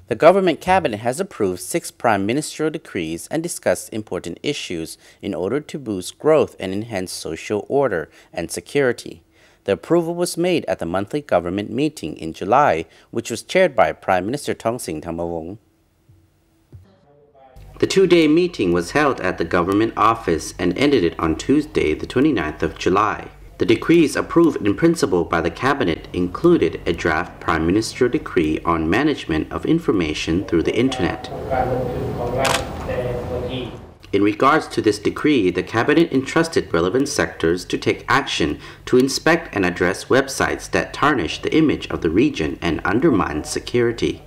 The government cabinet has approved 6 prime ministerial decrees and discussed important issues in order to boost growth and enhance social order and security. The approval was made at the monthly government meeting in July, which was chaired by Prime Minister Thongsing Thammavong. The 2-day meeting was held at the government office and ended it on Tuesday, the 29th of July. The decrees approved in principle by the Cabinet included a draft Prime Ministerial Decree on management of information through the Internet. In regards to this decree, the Cabinet entrusted relevant sectors to take action to inspect and address websites that tarnish the image of the region and undermine security.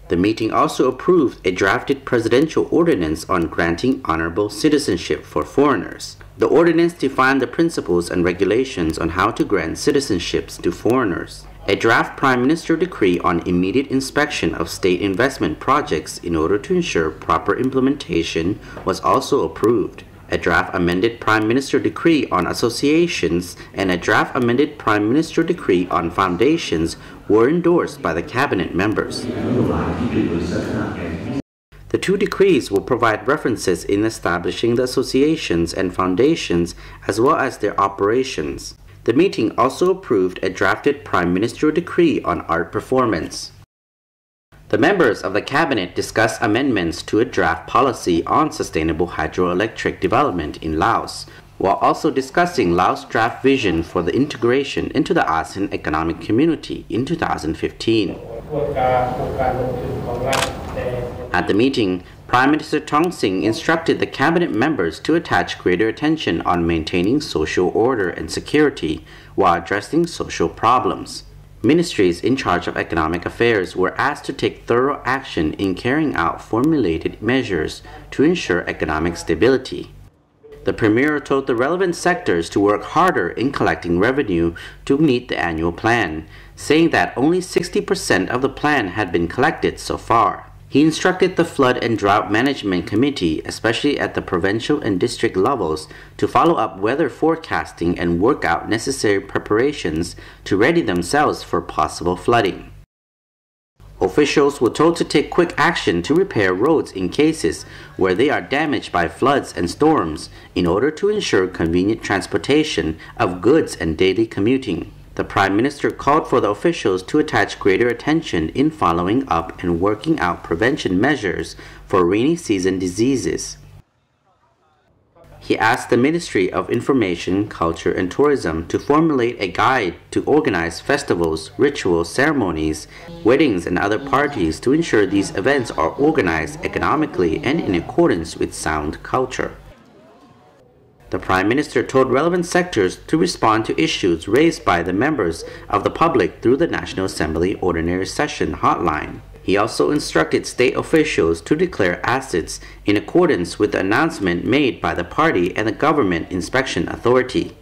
The meeting also approved a drafted presidential ordinance on granting honourable citizenship for foreigners. The ordinance defined the principles and regulations on how to grant citizenships to foreigners. A draft Prime Ministerial Decree on immediate inspection of state investment projects in order to ensure proper implementation was also approved. A draft-amended Prime Ministerial Decree on associations and a draft-amended Prime Ministerial Decree on foundations were endorsed by the Cabinet members. The 2 decrees will provide references in establishing the associations and foundations as well as their operations. The meeting also approved a drafted Prime Ministerial Decree on art performance. The members of the Cabinet discussed amendments to a draft policy on sustainable hydroelectric development in Laos, while also discussing Laos' draft vision for the integration into the ASEAN Economic Community in 2015. At the meeting, Prime Minister Thongsing instructed the Cabinet members to attach greater attention on maintaining social order and security while addressing social problems. Ministries in charge of economic affairs were asked to take thorough action in carrying out formulated measures to ensure economic stability. The Premier told the relevant sectors to work harder in collecting revenue to meet the annual plan, saying that only 60% of the plan had been collected so far. He instructed the Flood and Drought Management Committee, especially at the provincial and district levels, to follow up weather forecasting and work out necessary preparations to ready themselves for possible flooding. Officials were told to take quick action to repair roads in cases where they are damaged by floods and storms in order to ensure convenient transportation of goods and daily commuting. The Prime Minister called for the officials to attach greater attention in following up and working out prevention measures for rainy season diseases. He asked the Ministry of Information, Culture and Tourism to formulate a guide to organize festivals, rituals, ceremonies, weddings and other parties to ensure these events are organized economically and in accordance with sound culture. The Prime Minister told relevant sectors to respond to issues raised by the members of the public through the National Assembly Ordinary Session hotline. He also instructed state officials to declare assets in accordance with the announcement made by the party and the Government Inspection Authority.